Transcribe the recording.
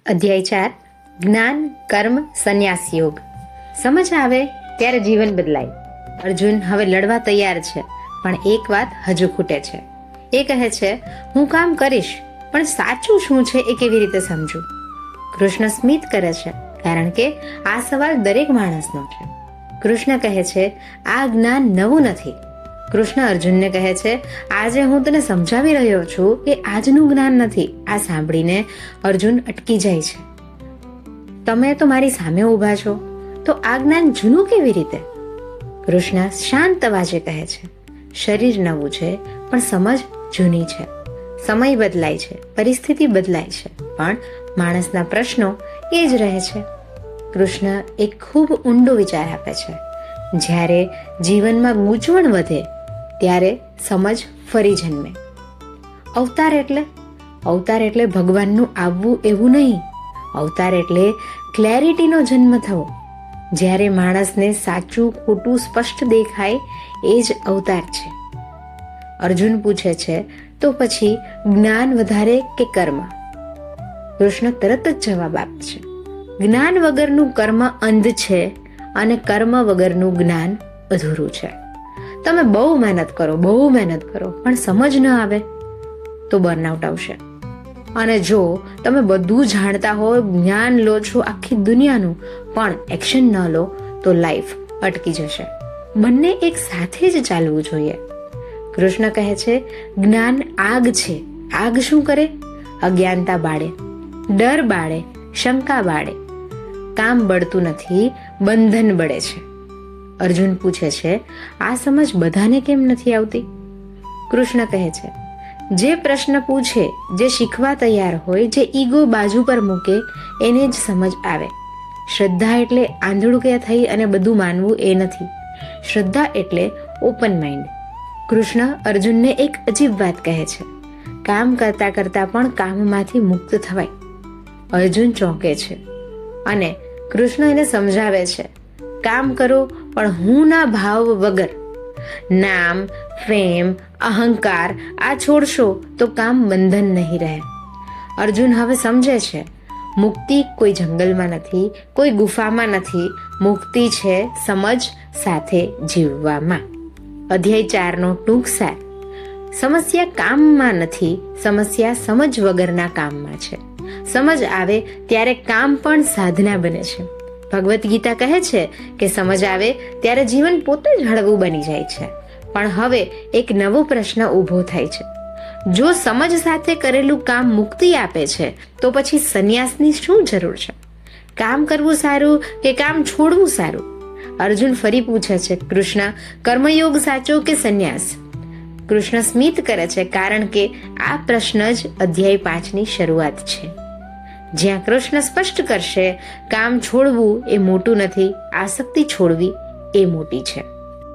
અધ્યાય 4 જ્ઞાન કર્મ સંન્યાસ યોગ. સમજ આવે ત્યારે જીવન બદલાય. અર્જુન હવે લડવા તૈયાર છે, પણ એક વાત હજુ ખૂટે છે. એ કહે છે, હું કામ કરીશ, પણ સાચું શું છે એ કેવી રીતે સમજું? કૃષ્ણ સ્મિત કરે છે, કારણ કે આ સવાલ દરેક માણસનો છે. કૃષ્ણ કહે છે, આ જ્ઞાન નવું નથી. કૃષ્ણ અર્જુનને કહે છે, આજે હું તને સમજાવી રહ્યો છું એ આજનું જ્ઞાન નથી. આ સાંભળીને અર્જુન અટકી જાય છે. તમે તો મારી સામે ઊભા છો, તો આ જ્ઞાન જૂનું કેવી રીતે? કૃષ્ણ શાંત અવાજે કહે છે, શરીર નવું છે, પણ સમજ જૂની છે. સમય બદલાય છે, પરિસ્થિતિ બદલાય છે, પણ માણસના પ્રશ્નો એ જ રહે છે. કૃષ્ણ એક ખૂબ ઊંડો વિચાર આપે છે. જ્યારે જીવનમાં ગૂંચવણ વધે ત્યારે સમજ ફરી જન્મે. અવતાર એટલે ભગવાનનું આવવું એવું નહીં. અવતાર એટલે ક્લેરિટીનો જન્મ થવો. જ્યારે માણસને સાચું ખોટું સ્પષ્ટ દેખાય એ જ અવતાર છે. અર્જુન પૂછે છે, તો પછી જ્ઞાન વધારે કે કર્મ? કૃષ્ણ તરત જ જવાબ આપે છે, જ્ઞાન વગરનું કર્મ અંધ છે અને કર્મ વગરનું જ્ઞાન અધૂરું છે. તમે બહુ મહેનત કરો, પણ સમજ ન આવે તો બર્નઆઉટ આવશે. અને જો તમે બધું જાણતા હો, જ્ઞાન લો છો આખી દુનિયાનું, પણ એક્શન ન લો તો લાઈફ અટકી જશે. બંને એક સાથે જ ચાલવું જોઈએ. કૃષ્ણ કહે છે, જ્ઞાન આગ છે. આગ શું કરે? અજ્ઞાનતા બાળે, ડર બાળે, શંકા બાળે. કામ બળતું નથી, બંધન બળે છે. અર્જુન પૂછે છે, આ સમજ બધાને કેમ નથી આવતી? કૃષ્ણ કહે છે, જે પ્રશ્ન પૂછે, જે શીખવા તૈયાર હોય, જે ઈગો બાજુ પર મૂકે, એને જ સમજ આવે. શ્રદ્ધા એટલે આંધળું કે થઈ અને બધું માનવું એ નથી. શ્રદ્ધા એટલે ઓપન માઇન્ડ. કૃષ્ણ અર્જુનને એક અજીબ વાત કહે છે, કામ કરતા કરતા પણ કામમાંથી મુક્ત થવાય. અર્જુન ચોંકે છે અને કૃષ્ણ એને સમજાવે છે, કામ કરો પણ હું ના ભાવ વગર. નામ, ફેમ, અહંકાર આ છોડશો તો કામ બંધન નહીં રહે. અર્જુન હવે સમજે છે, મુક્તિ કોઈ જંગલમાં નથી, કોઈ ગુફામાં નથી. મુક્તિ છે સમજ સાથે જીવવામાં. અધ્યાય 4 નો ટૂંક સાર. સમસ્યા કામમાં નથી, સમસ્યા સમજ વગરના કામમાં છે. સમજ આવે ત્યારે કામ પણ સાધના બને છે. ભગવદ્ ગીતા કહે છે કે સમજ આવે ત્યારે જીવન પોતે જ હળવું બની જાય છે. પણ હવે એક નવો પ્રશ્ન ઊભો થાય છે, જો સમજ સાથે કરેલું કામ મુક્તિ આપે છે, તો પછી સંન્યાસની શું જરૂર છે? કામ કરવું સારું કે કામ છોડવું સારું? અર્જુન ફરી પૂછે છે, કૃષ્ણ કર્મયોગ સાચો કે સંન્યાસ? કૃષ્ણ સ્મિત કરે છે, કારણ કે આ પ્રશ્ન જ અધ્યાય 5 ની શરૂઆત છે. જ્યાં કૃષ્ણ સ્પષ્ટ કરશે, કામ છોડવું એ મોટું નથી, આસક્તિ છોડવી એ મોટી છે.